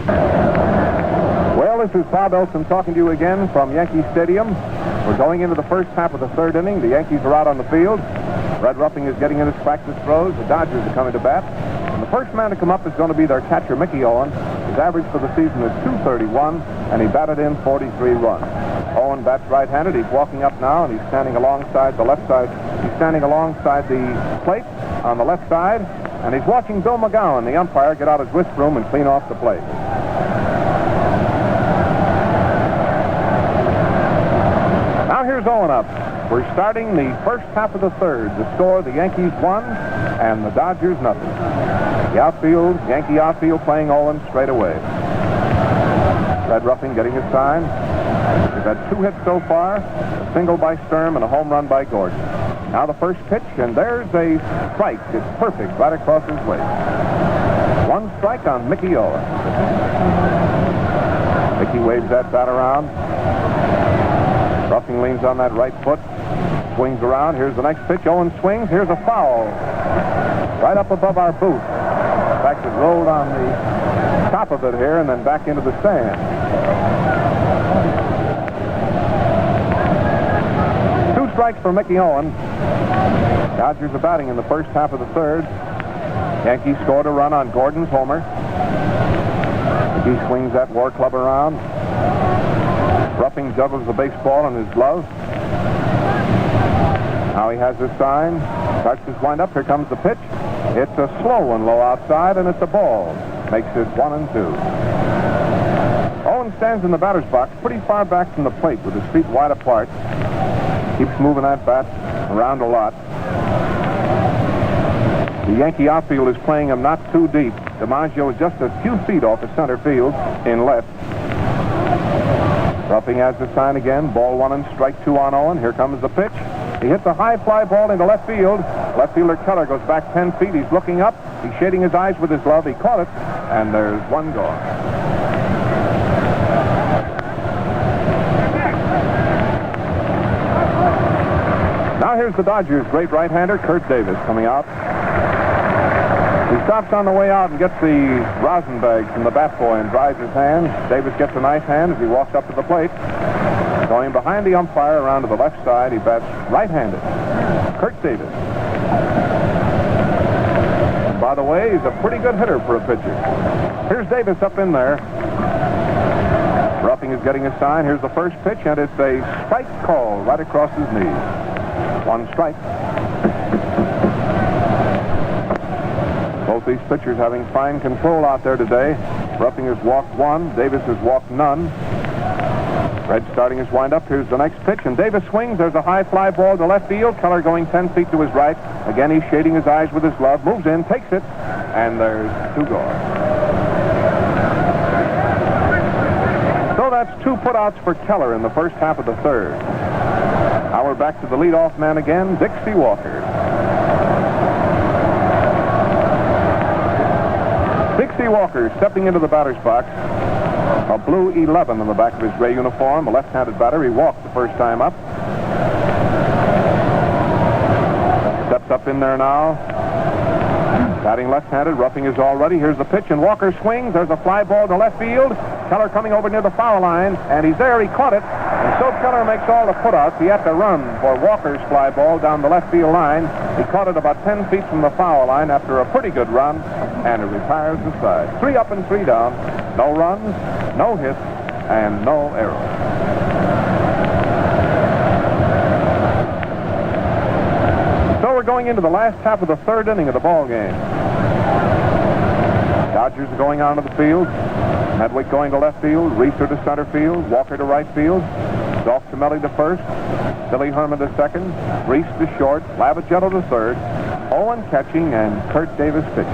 Well, this is Bob Elson talking to you again from Yankee Stadium. We're going into the first half of the third inning. The Yankees are out on the field. Red Ruffing is getting in his practice throws. The Dodgers are coming to bat. And the first man to come up is going to be their catcher, Mickey Owen. His average for the season is .231, and he batted in 43 runs. Owen bats right-handed. He's walking up now, and he's standing alongside the left side. He's standing alongside the plate on the left side, and he's watching Bill McGowan, the umpire, get out his whisk broom and clean off the plate. Now here's Owen up. We're starting the first half of the third. The score, the Yankees 1 and the Dodgers nothing. The outfield, Yankee outfield playing Owen straight away. Red Ruffing getting his sign. We've had 2 hits so far, a single by Sturm and a home run by Gordon. Now the first pitch, and there's a strike. It's perfect right across his waist. 1 strike on Mickey Owen. Mickey waves that bat around. Ruffing leans on that right foot, swings around. Here's the next pitch. Owen swings. Here's a foul right up above our booth. In fact, it rolled on the top of it here and then back into the stand. 2 strikes for Mickey Owen. Dodgers are batting in the first half of the third. Yankees scored a run on Gordon's homer. Mickey swings that war club around. Ruffing juggles the baseball in his glove. Now he has his sign. Starts his windup. Here comes the pitch. It's a slow one low outside, and it's a ball. Makes it 1-2. Owen stands in the batter's box pretty far back from the plate with his feet wide apart. Keeps moving that bat around a lot. The Yankee outfield is playing him not too deep. DiMaggio is just a few feet off the center field in left. Ruffing has the sign again. Ball 1 and strike 2 on Owen. Here comes the pitch. He hits a high fly ball into left field. Left fielder Keller goes back 10 feet. He's looking up. He's shading his eyes with his glove. He caught it, and there's 1 gone. Now here's the Dodgers' great right-hander, Kurt Davis, coming out. He stops on the way out and gets the rosin bag from the bat boy and dries his hands. Davis gets a nice hand as he walks up to the plate. Going behind the umpire around to the left side, he bats right-handed. Kurt Davis. And by the way, he's a pretty good hitter for a pitcher. Here's Davis up in there. Ruffing is getting his sign. Here's the first pitch, and it's a strike call right across his knees. 1 strike. Both these pitchers having fine control out there today. Ruffing has walked 1. Davis has walked none. Red starting his windup. Here's the next pitch, and Davis swings. There's a high fly ball to left field. Keller going 10 feet to his right. Again, he's shading his eyes with his glove. Moves in, takes it, and there's 2 gone. So that's 2 putouts for Keller in the first half of the third. Now we're back to the leadoff man again, Dixie Walker. Dixie Walker stepping into the batter's box. A blue 11 on the back of his gray uniform. A left-handed batter. He walked the first time up. Steps up in there now. Batting left-handed. Ruffing is all ready. Here's the pitch, and Walker swings. There's a fly ball to left field. Keller coming over near the foul line, and he's there. He caught it. And so Keller makes all the putouts. He had to run for Walker's fly ball down the left field line. He caught it about 10 feet from the foul line after a pretty good run, and it retires the side. 3 up and 3 down. No runs, no hits, and no errors. So we're going into the last half of the third inning of the ball game. Dodgers are going onto the field. Medwick going to left field, Reeser to center field, Walker to right field, Dolph Cimelli to first, Billy Herman to second, Reese to short, Lavagetto to third, Owen catching, and Kurt Davis pitching.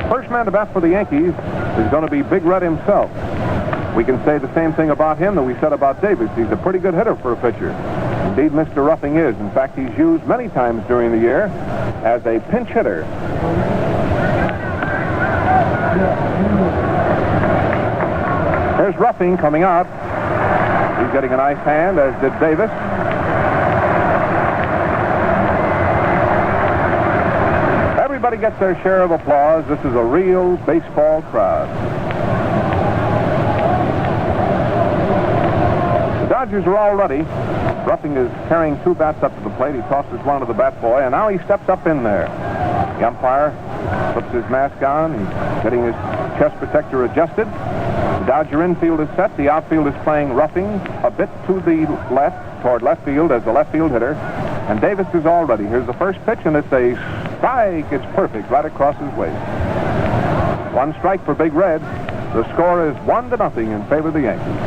First man to bat for the Yankees is going to be Big Red himself. We can say the same thing about him that we said about Davis. He's a pretty good hitter for a pitcher. Indeed, Mr. Ruffing is. In fact, he's used many times during the year as a pinch hitter. There's Ruffing coming out. He's getting a nice hand, as did Davis. Everybody gets their share of applause. This is a real baseball crowd. The Dodgers are all ready. Ruffing is carrying 2 bats up to the plate. He tosses one to the bat boy, and now he steps up in there. The umpire puts his mask on. He's getting his chest protector adjusted. The Dodger infield is set. The outfield is playing Ruffing a bit to the left, toward left field as the left field hitter. And Davis is all ready. Here's the first pitch, and it's a strike. It's perfect, right across his waist. 1 strike for Big Red. The score is 1-0 in favor of the Yankees.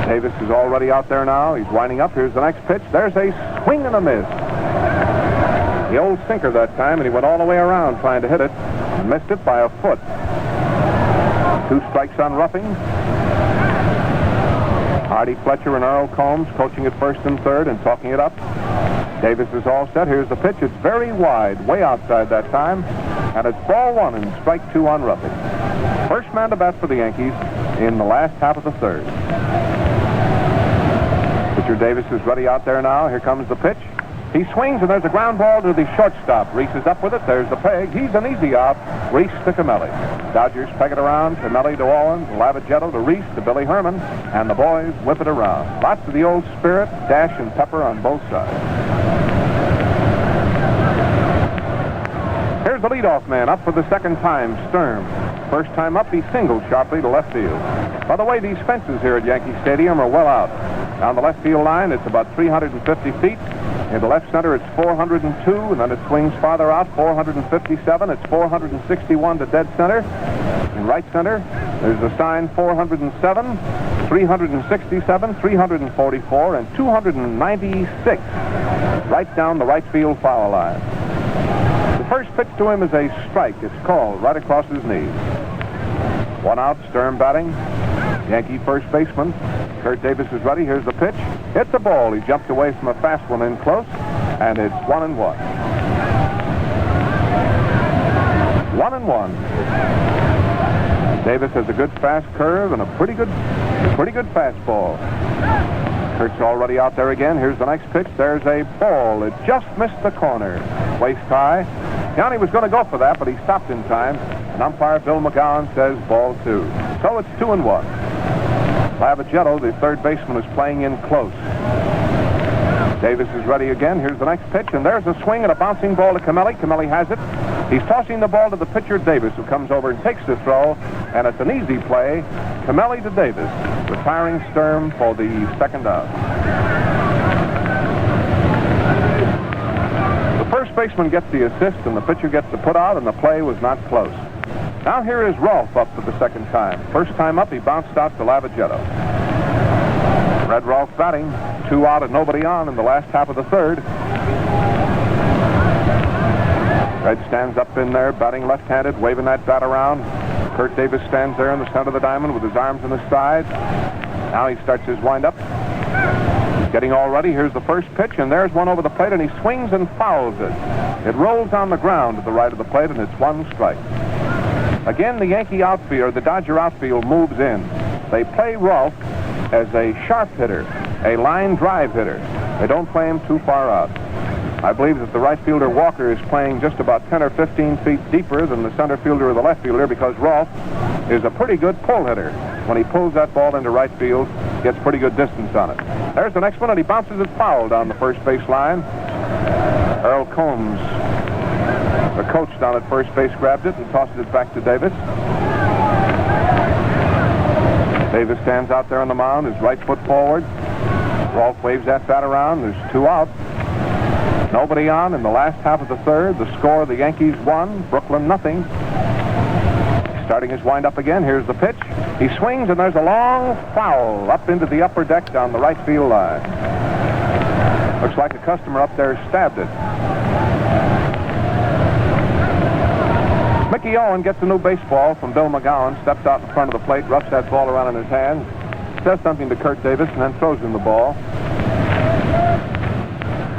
Davis is already out there now. He's winding up. Here's the next pitch. There's a swing and a miss. The old sinker that time, and he went all the way around trying to hit it. Missed it by a foot. 2 strikes on Ruffing. Artie Fletcher and Earl Combs coaching at first and third and talking it up. Davis is all set. Here's the pitch. It's very wide, way outside that time. And it's ball 1 and strike 2 on Ruffing. First man to bat for the Yankees in the last half of the third. Pitcher Davis is ready out there now. Here comes the pitch. He swings, and there's a ground ball to the shortstop. Reese is up with it. There's the peg. He's an easy out. Reese to Camelli. Dodgers peg it around. Camelli to Owens, Lavagetto to Reese to Billy Herman, and the boys whip it around. Lots of the old spirit, dash, and pepper on both sides. Here's the leadoff man up for the second time, Sturm. First time up, he singled sharply to left field. By the way, these fences here at Yankee Stadium are well out. Down the left field line, it's about 350 feet. In the left center, it's 402, and then it swings farther out, 457. It's 461 to dead center. In right center, there's a sign 407, 367, 344, and 296 right down the right field foul line. The first pitch to him is a strike. It's called right across his knees. 1 out, Sturm batting. Yankee first baseman Kurt Davis is ready. Here's the pitch. It's a ball. He jumped away from a fast one in close, and it's 1-1. 1-1. Davis has a good fast curve and a pretty good fastball. Kurt's already out there again. Here's the next pitch. There's a ball. It just missed the corner. Waist high. Yanni was going to go for that, but he stopped in time. And umpire Bill McGowan says ball 2. So it's 2-1. Lavagetto, the third baseman, is playing in close. Davis is ready again. Here's the next pitch, and there's a swing and a bouncing ball to Camelli. Camelli has it. He's tossing the ball to the pitcher, Davis, who comes over and takes the throw, and it's an easy play. Camelli to Davis, retiring Sturm for the second out. The first baseman gets the assist, and the pitcher gets the put out, and the play was not close. Now here is Rolfe up for the second time. First time up, he bounced out to Lavagetto. Red Rolfe batting. 2 out and nobody on in the last half of the third. Red stands up in there, batting left-handed, waving that bat around. Kurt Davis stands there in the center of the diamond with his arms on his side. Now he starts his windup. He's getting all ready. Here's the first pitch, and there's one over the plate, and he swings and fouls it. It rolls on the ground to the right of the plate, and it's 1 strike. Again, the Yankee outfield, or the Dodger outfield, moves in. They play Rolfe as a sharp hitter, a line drive hitter. They don't play him too far out. I believe that the right fielder Walker is playing just about 10 or 15 feet deeper than the center fielder or the left fielder, because Rolfe is a pretty good pull hitter. When he pulls that ball into right field, gets pretty good distance on it. There's the next one, and he bounces it foul down the first base line. Earl Combs, the coach down at first base, grabbed it and tosses it back to Davis. Davis stands out there on the mound, his right foot forward. Rolfe waves that bat around. There's 2 out. Nobody on in the last half of the third. The score, the Yankees 1, Brooklyn 0. Starting his windup again. Here's the pitch. He swings, and there's a long foul up into the upper deck down the right field line. Looks like a customer up there stabbed it. Mickey Owen gets a new baseball from Bill McGowan, steps out in front of the plate, roughs that ball around in his hand, says something to Kurt Davis, and then throws him the ball.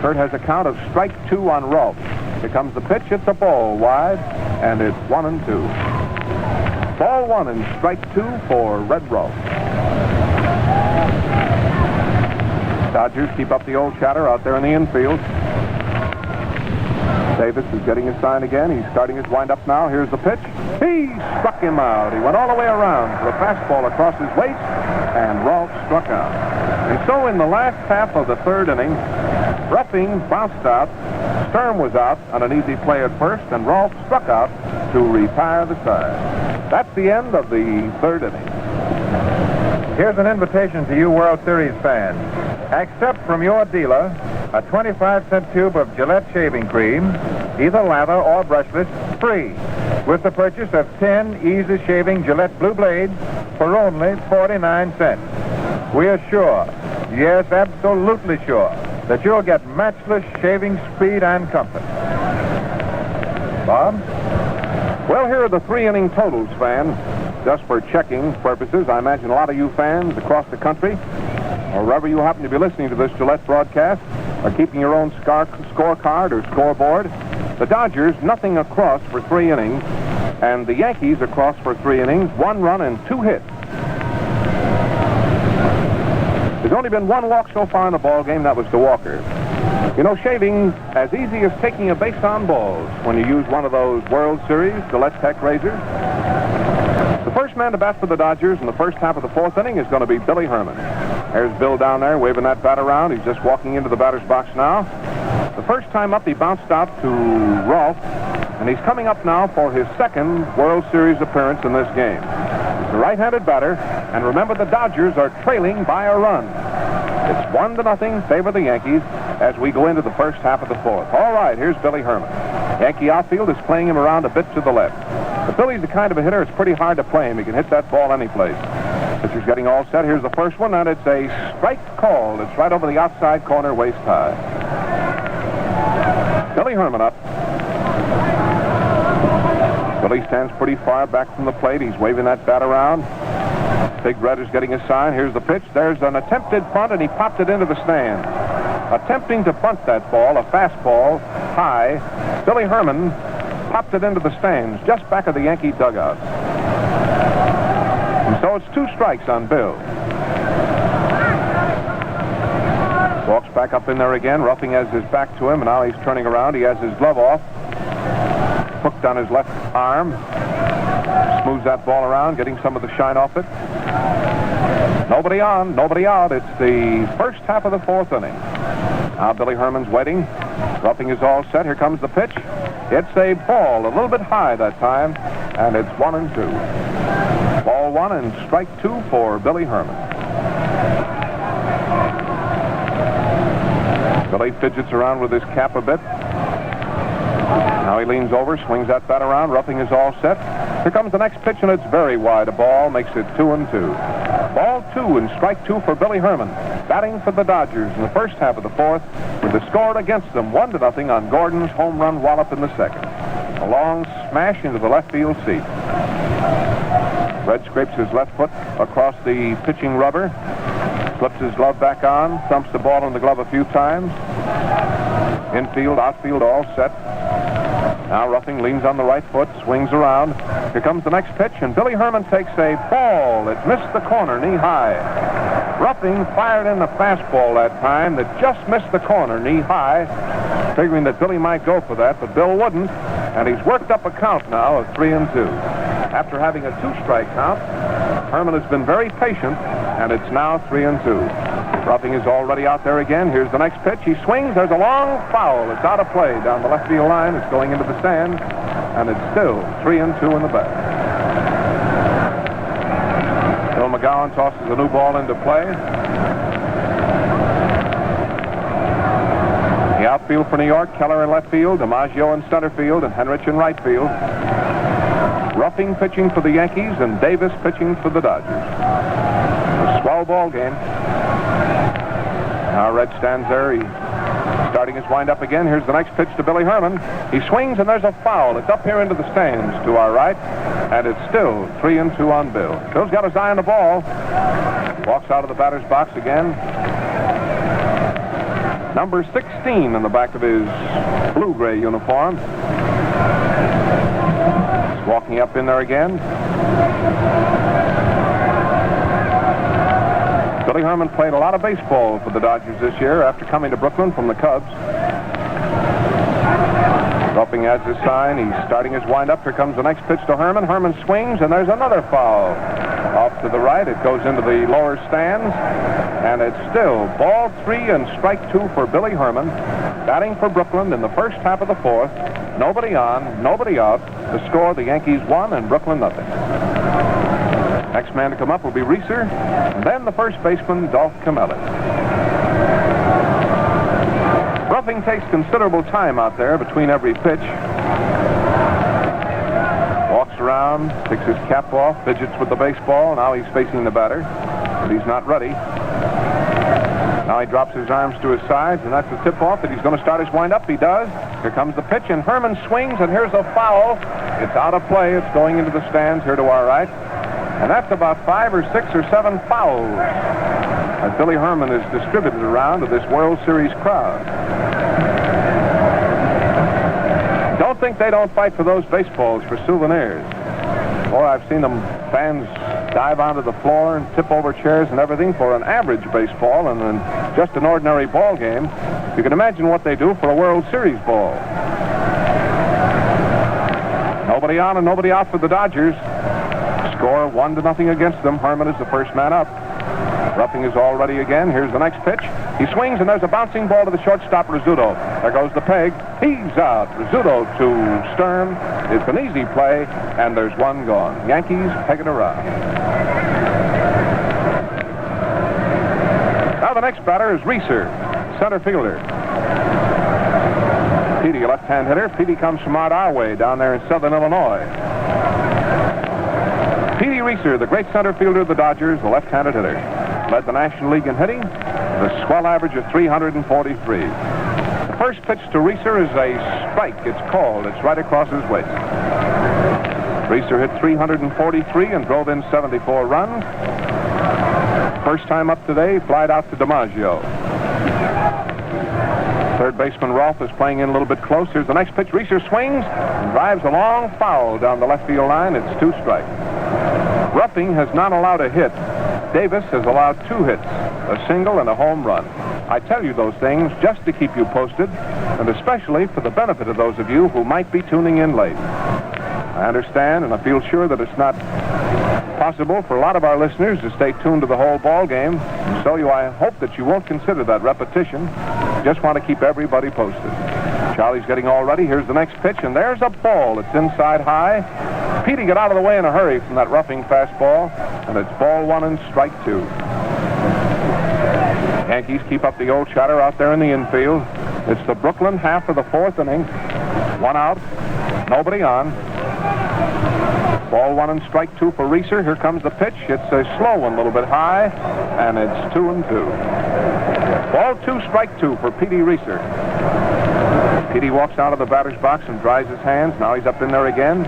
Kurt has a count of strike 2 on Rolfe. Here comes the pitch. It's a ball wide, and it's 1-2. Ball 1 and strike 2 for Red Rolfe. Dodgers keep up the old chatter out there in the infield. Davis is getting his sign again. He's starting his windup now. Here's the pitch. He struck him out. He went all the way around for a fastball across his waist, and Rolfe struck out. And so in the last half of the third inning, Ruffing bounced out. Sturm was out on an easy play at first, and Rolfe struck out to retire the side. That's the end of the third inning. Here's an invitation to you World Series fans. Accept from your dealer a 25-cent tube of Gillette shaving cream, either lather or brushless, free, with the purchase of 10 easy-shaving Gillette Blue Blades for only 49 cents. We are sure, yes, absolutely sure, that you'll get matchless shaving speed and comfort. Bob? Well, here are the three-inning totals, fans. Just for checking purposes, I imagine a lot of you fans across the country, or wherever you happen to be listening to this Gillette broadcast, are keeping your own scorecard or scoreboard. The Dodgers, nothing across for 3 innings, and the Yankees across for 3 innings, 1 run and 2 hits. There's only been 1 walk so far in the ball game. That was to Walker. You know, shaving as easy as taking a base on balls when you use one of those World Series Gillette Tech razors. The first man to bat for the Dodgers in the first half of the 4th inning is going to be Billy Herman. There's Bill down there waving that bat around. He's just walking into the batter's box now. The first time up, he bounced out to Rolfe, and he's coming up now for his 2nd World Series appearance in this game. He's a right-handed batter, and remember, the Dodgers are trailing by a run. It's 1-0, favor the Yankees as we go into the first half of the 4th. All right, here's Billy Herman. Yankee outfield is playing him around a bit to the left. But Billy's the kind of a hitter, it's pretty hard to play him. He can hit that ball any place. Pitcher's getting all set. Here's the first one, and it's a strike call. It's right over the outside corner, waist high. Billy Herman up. Billy stands pretty far back from the plate. He's waving that bat around. Big Red is getting a sign. Here's the pitch. There's an attempted bunt, and he popped it into the stand. Attempting to bunt that ball, a fastball, high. Billy Herman popped it into the stands just back of the Yankee dugout. And so it's 2 strikes on Bill. Walks back up in there again. Ruffing has his back to him, and now he's turning around. He has his glove off, hooked on his left arm. Smooths that ball around, getting some of the shine off it. Nobody on, nobody out. It's the first half of the 4th inning. Now Billy Herman's waiting. Ruffing is all set. Here comes the pitch. It's a ball, a little bit high that time, and it's 1-2. Ball 1 and strike 2 for Billy Herman. Billy fidgets around with his cap a bit. Now he leans over, swings that bat around. Ruffing is all set. Here comes the next pitch, and it's very wide. A ball makes it 2-2. Ball 2 and strike 2 for Billy Herman, batting for the Dodgers in the first half of the 4th, with the score against them 1-0 on Gordon's home run wallop in the 2nd. A long smash into the left field seat. Red scrapes his left foot across the pitching rubber, flips his glove back on, thumps the ball in the glove a few times. Infield, outfield, all set. Now Ruffing leans on the right foot, swings around. Here comes the next pitch, and Billy Herman takes a ball. It missed the corner, knee high. Ruffing fired in the fastball that time that just missed the corner, knee high, figuring that Billy might go for that, but Bill wouldn't, and he's worked up a count now of 3-2. After having a 2-strike count, Herman has been very patient, and it's now 3-2. Ruffing is already out there again. Here's the next pitch. He swings. There's a long foul. It's out of play down the left field line. It's going into the stand, and it's still 3-2 in the bag. Bill McGowan tosses a new ball into play. The outfield for New York, Keller in left field, DiMaggio in center field, and Henrich in right field. Ruffing pitching for the Yankees, and Davis pitching for the Dodgers. A swell ball game. Now Red stands there. He's starting his windup again. Here's the next pitch to Billy Herman. He swings, and there's a foul. It's up here into the stands to our right, and it's still 3-2 on Bill. Bill's got his eye on the ball. Walks out of the batter's box again. Number 16 in the back of his blue-gray uniform. He's walking up in there again. Billy Herman played a lot of baseball for the Dodgers this year after coming to Brooklyn from the Cubs. Ruffing has his sign. He's starting his windup. Here comes the next pitch to Herman. Herman swings, and there's another foul. Off to the right. It goes into the lower stands. And it's still ball 3 and strike 2 for Billy Herman. Batting for Brooklyn in the first half of the fourth. Nobody on, nobody out. The score, the Yankees 1 and Brooklyn nothing. Next man to come up will be Reeser. And then the first baseman, Dolph Camelli. Ruffing takes considerable time out there between every pitch. Walks around, takes his cap off, fidgets with the baseball. Now he's facing the batter, but he's not ready. Now he drops his arms to his sides, and that's the tip-off that he's going to start his windup. He does. Here comes the pitch, and Herman swings, and here's a foul. It's out of play. It's going into the stands here to our right. And that's about 5 or 6 or 7 fouls as Billy Herman is distributed around to this World Series crowd. Don't think they don't fight for those baseballs for souvenirs. Boy, I've seen them fans dive onto the floor and tip over chairs and everything for an average baseball and then just an ordinary ball game. You can imagine what they do for a World Series ball. Nobody on and nobody out for the Dodgers. Score 1-0 against them. Herman is the first man up. Ruffing is all ready again. Here's the next pitch. He swings, and there's a bouncing ball to the shortstop, Rizzuto. There goes the peg. He's out. Rizzuto to Stern. It's an easy play, and there's one gone. Yankees peg it around. Now the next batter is Reeser, center fielder. Petey, a left-hand hitter. Petey comes from out our way down there in southern Illinois. Petey Reeser, the great center fielder of the Dodgers, the left-handed hitter. Led the National League in hitting, the swell average of 343. The first pitch to Reeser is a strike. It's called. It's right across his waist. Reeser hit 343 and drove in 74 runs. First time up today, flied out to DiMaggio. Third baseman Rolfe is playing in a little bit close. Here's the next pitch. Reeser swings and drives a long foul down the left field line. It's 2 strikes. Ruffing has not allowed a hit. Davis has allowed 2 hits, a single and a home run. I tell you those things just to keep you posted, and especially for the benefit of those of you who might be tuning in late. I understand, and I feel sure that it's not possible for a lot of our listeners to stay tuned to the whole ball game. And so I hope that you won't consider that repetition. Just want to keep everybody posted. Charlie's getting all ready. Here's the next pitch, and there's a ball. It's inside high. Petey got out of the way in a hurry from that Ruffing fastball, and it's ball 1 and strike 2. Yankees keep up the old chatter out there in the infield. It's the Brooklyn half of the 4th inning. 1 out, nobody on. Ball 1 and strike 2 for Reeser. Here comes the pitch. It's a slow one, a little bit high, and it's 2-2. Ball 2, strike 2 for Petey Reeser. Petey walks out of the batter's box and dries his hands. Now he's up in there again.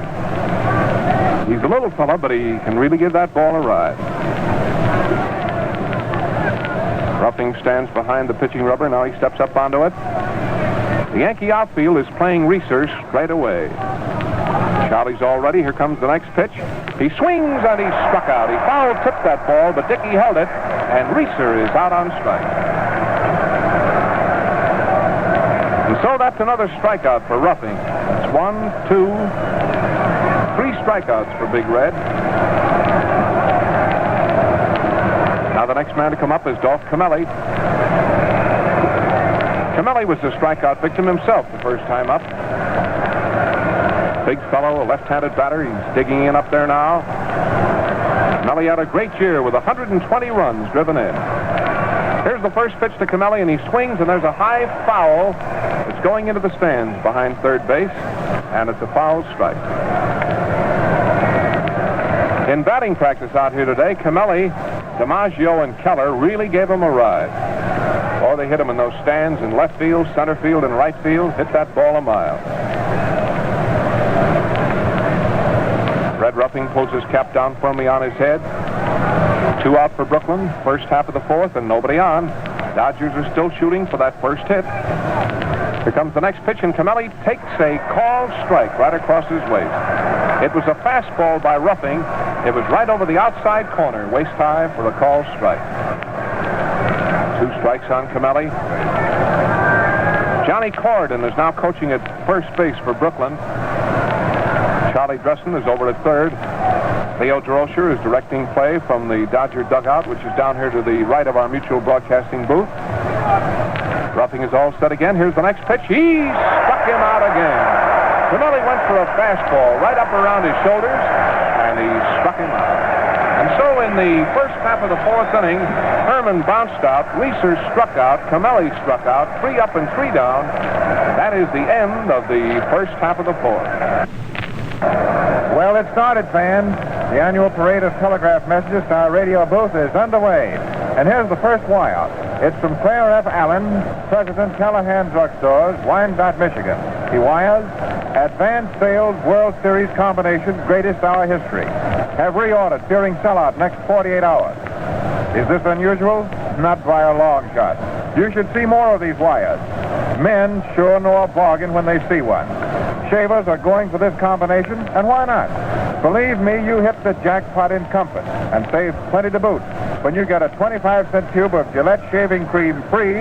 He's a little fella, but he can really give that ball a ride. Ruffing stands behind the pitching rubber. Now he steps up onto it. The Yankee outfield is playing Reeser straight away. Charlie's all ready. Here comes the next pitch. He swings, and he's struck out. He foul-tipped that ball, but Dickey held it, and Reeser is out on strike. And so that's another strikeout for Ruffing. That's 1, 2, 3 strikeouts for Big Red. Now the next man to come up is Dolph Camelli. Camelli was the strikeout victim himself the first time up. Big fellow, a left-handed batter. He's digging in up there now. Camelli had a great year with 120 runs driven in. Here's the first pitch to Camelli, and he swings, and there's a high foul. It's going into the stands behind third base, and it's a foul strike. In batting practice out here today, Camelli, DiMaggio, and Keller really gave him a ride. Oh, they hit him in those stands in left field, center field, and right field. Hit that ball a mile. Red Ruffing pulls his cap down firmly on his head. 2 out for Brooklyn, first half of the 4th, and nobody on. Dodgers are still shooting for that first hit. Here comes the next pitch, and Camelli takes a called strike right across his waist. It was a fastball by Ruffing. It was right over the outside corner, waist high for a called strike. 2 strikes on Camelli. Johnny Corridon is now coaching at first base for Brooklyn. Charlie Dresden is over at third. Leo Droscher is directing play from the Dodger dugout, which is down here to the right of our mutual broadcasting booth. Roughing is all set again. Here's the next pitch. He struck him out again. Camilli went for a fastball right up around his shoulders, and he struck him out. And so in the first half of the fourth inning, Herman bounced out, Reeser struck out, Camilli struck out, 3 up and 3 down. That is the end of the first half of the fourth. Well, it started, fans. The annual parade of telegraph messages to our radio booth is underway. And here's the first wire. It's from Claire F. Allen, President Callahan Drugstores, Wyandotte, Michigan. He wires, Advanced Sales World Series Combination, greatest hour history. Have reordered during sellout next 48 hours. Is this unusual? Not by a long shot. You should see more of these wires. Men sure know a bargain when they see one. Shavers are going for this combination, and why not? Believe me, you hit the jackpot in comfort and save plenty to boot when you get a 25-cent tube of Gillette shaving cream free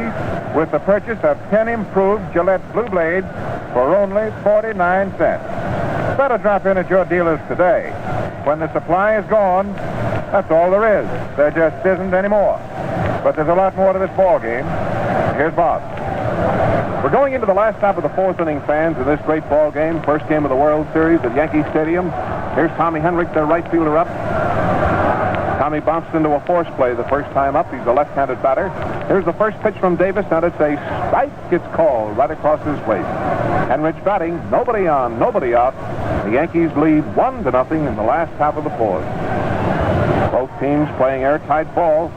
with the purchase of 10 improved Gillette Blue Blades for only 49 cents. Better drop in at your dealers today. When the supply is gone, that's all there is. There just isn't any more. But there's a lot more to this ball game. Here's Bob. We're going into the last half of the fourth inning, fans, of this great ball game. First game of the World Series at Yankee Stadium. Here's Tommy Henrich, their right fielder, up. Tommy bounced into a force play the first time up. He's a left-handed batter. Here's the first pitch from Davis. Now it's a strike. It's called right across his waist. Henrich batting. Nobody on, nobody out. The Yankees lead 1-0 in the last half of the fourth. Both teams playing airtight ball.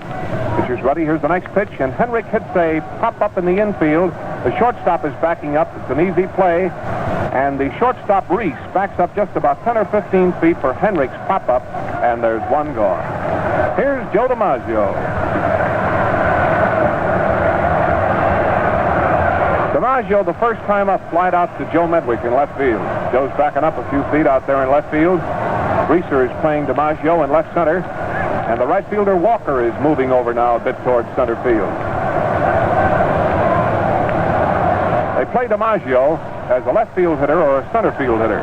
Pitcher's ready. Here's the next pitch, and Henrich hits a pop-up in the infield. The shortstop is backing up. It's an easy play, and the shortstop, Reese, backs up just about 10 or 15 feet for Henrich's pop-up, and there's one gone. Here's Joe DiMaggio. DiMaggio, the first time up, flied out to Joe Medwick in left field. Joe's backing up a few feet out there in left field. Reeser is playing DiMaggio in left center. And the right fielder, Walker, is moving over now a bit towards center field. They play DiMaggio as a left field hitter or a center field hitter.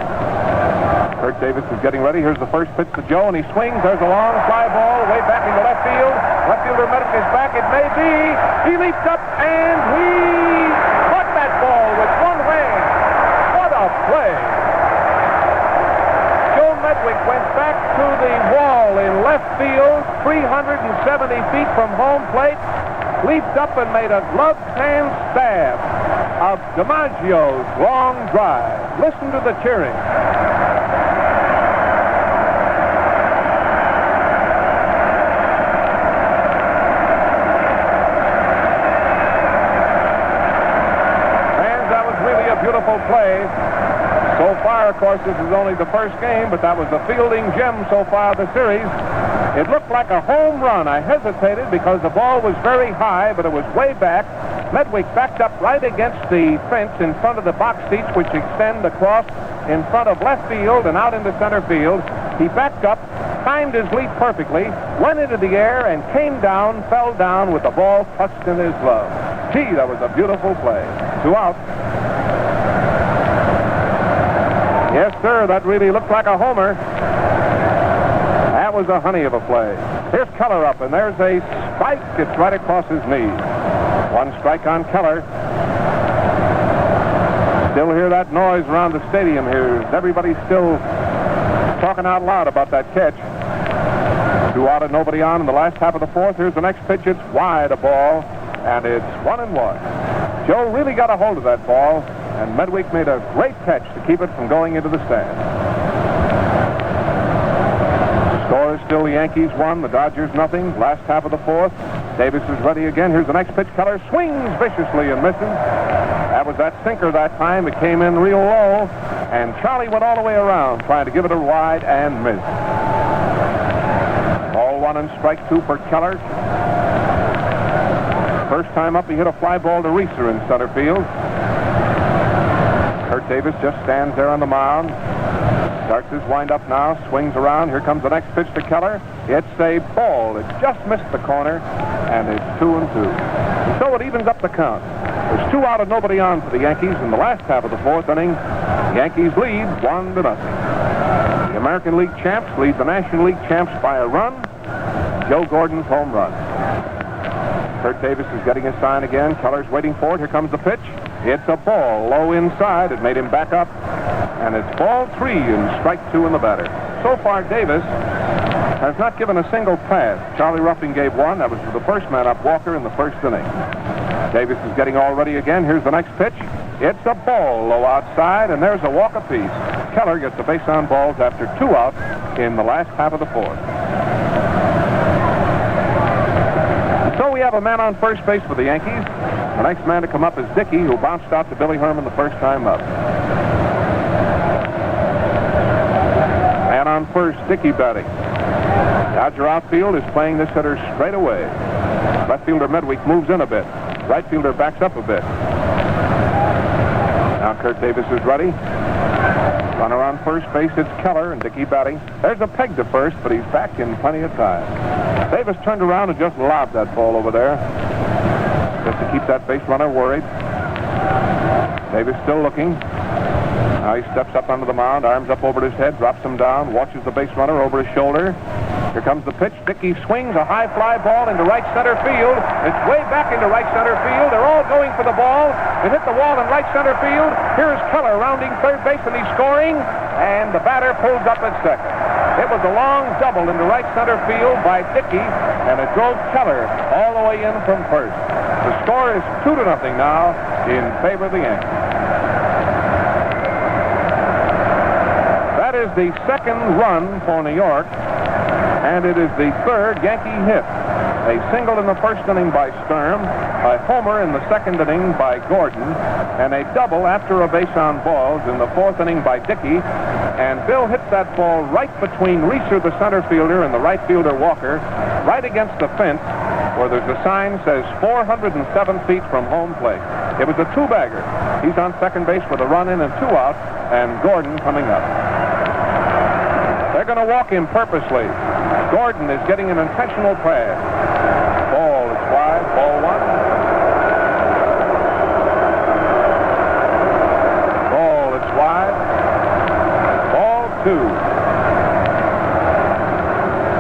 Kurt Davis is getting ready. Here's the first pitch to Joe, and he swings. There's a long fly ball way back into left field. Left fielder Medic is back. It may be. He leaps up, and he caught that ball with one hand. What a play. Joe Medwick went back to the wall in left field, 370 feet from home plate, leaped up and made a gloved hand stab of DiMaggio's long drive. Listen to the cheering. Fans, that was really a beautiful play. So far, of course, this is only the first game, but that was the fielding gem so far of the series. It looked like a home run. I hesitated because the ball was very high, but it was way back. Medwick backed up right against the fence in front of the box seats, which extend across in front of left field and out into center field. He backed up, timed his leap perfectly, went into the air, and came down, fell down with the ball touched in his glove. Gee, that was a beautiful play. 2 out. Yes, sir, that really looked like a homer. That was a honey of a play. Here's Keller up, and there's a strike. It's right across his knee. 1 strike on Keller. Still hear that noise around the stadium here. Everybody's still talking out loud about that catch. 2 out and nobody on in the last half of the fourth. Here's the next pitch. It's wide, a ball, and it's 1-1. Joe really got a hold of that ball, and Medwick made a great catch to keep it from going into the stand. The score is still the Yankees 1, the Dodgers 0. Last half of the fourth. Davis is ready again. Here's the next pitch. Keller swings viciously and misses. That was that sinker that time. It came in real low, and Charlie went all the way around trying to give it a wide and missed. Ball 1 and strike 2 for Keller. First time up, he hit a fly ball to Reeser in center field. Kurt Davis just stands there on the mound. Starts his windup now, swings around. Here comes the next pitch to Keller. It's a ball. It just missed the corner, and it's 2-2. And so it evens up the count. There's 2 out and nobody on for the Yankees in the last half of the 4th inning. The Yankees lead 1-0. The American League champs lead the National League champs by a run. Joe Gordon's home run. Kurt Davis is getting his sign again. Keller's waiting for it. Here comes the pitch. It's a ball low inside. It made him back up. And it's ball 3 and strike 2 in the batter. So far, Davis has not given a single pass. Charlie Ruffing gave one. That was to the first man up, Walker, in the first inning. Davis is getting all ready again. Here's the next pitch. It's a ball low outside, and there's a walk apiece. Keller gets the base on balls after 2 outs in the last half of the 4th. So we have a man on first base for the Yankees. The next man to come up is Dickey, who bounced out to Billy Herman the first time up. Man on first, Dickey batting. Dodger outfield is playing this hitter straight away. Left fielder Medwick moves in a bit. Right fielder backs up a bit. Now Kurt Davis is ready. Runner on first base, it's Keller and Dickey batting. There's a peg to first, but he's back in plenty of time. Davis turned around and just lobbed that ball over there, just to keep that base runner worried. Davis still looking. Now he steps up onto the mound, arms up over his head, drops him down, watches the base runner over his shoulder. Here comes the pitch. Dickey swings a high fly ball into right center field. It's way back into right center field. They're all going for the ball. It hit the wall in right center field. Here's Keller rounding third base, and he's scoring. And the batter pulls up at second. It was a long double into right center field by Dickey, and it drove Keller all the way in from first. The score is 2-0 now in favor of the Yankees. That is the second run for New York, and it is the third Yankee hit. A single in the first inning by Sturm, a homer in the second inning by Gordon, and a double after a base on balls in the 4th inning by Dickey. And Bill hits that ball right between Reeser, the center fielder, and the right fielder Walker, right against the fence, where there's a sign says 407 feet from home plate. It was a 2-bagger. He's on second base with a run in and 2 out, and Gordon coming up. They're going to walk him purposely. Gordon is getting an intentional pass. Ball is wide. Ball 1. Ball is wide. Ball 2.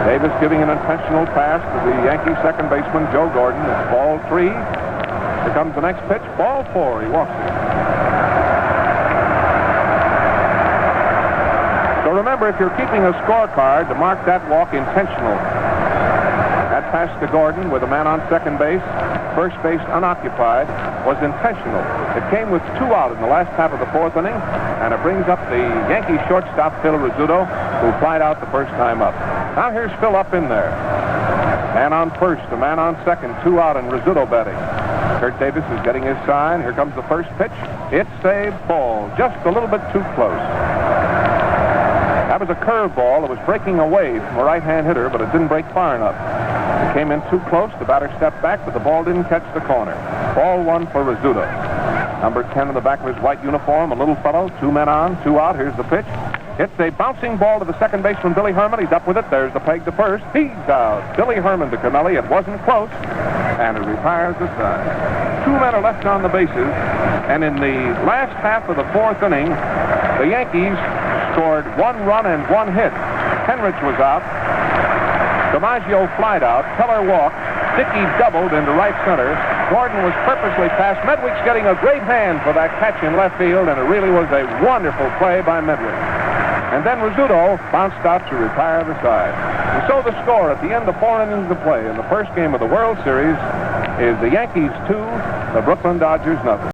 Davis giving an intentional pass to the Yankee second baseman, Joe Gordon. It's ball 3. Here comes the next pitch. Ball 4. He walks it. So remember, if you're keeping a scorecard, to mark that walk intentional. That pass to Gordon with a man on second base, first base unoccupied, was intentional. It came with 2 out in the last half of the 4th inning, and it brings up the Yankee shortstop, Phil Rizzuto, who flied out the first time up. Now here's Phil up in there. Man on first, a man on second, 2 out, and Rizzuto batting. Kurt Davis is getting his sign. Here comes the first pitch. It's a ball, just a little bit too close. That was a curveball. It was breaking away from a right-hand hitter, but it didn't break far enough. It came in too close. The batter stepped back, but the ball didn't catch the corner. Ball 1 for Rizzuto. Number 10 in the back of his white uniform, a little fellow, 2 men on, 2 out. Here's the pitch. It's a bouncing ball to the second baseman, Billy Herman. He's up with it. There's the peg to first. He's out. Billy Herman to Kennelly. It wasn't close, and it retires the side. 2 men are left on the bases, and in the last half of the 4th inning, the Yankees scored 1 run and 1 hit. Henrich was out. DiMaggio flied out. Keller walked. Dickey doubled into right center. Gordon was purposely passed. Medwick's getting a great hand for that catch in left field, and it really was a wonderful play by Medwick. And then Rizzuto bounced out to retire the side. And so the score at the end of 4 innings of play in the first game of the World Series is the Yankees 2, the Brooklyn Dodgers 0.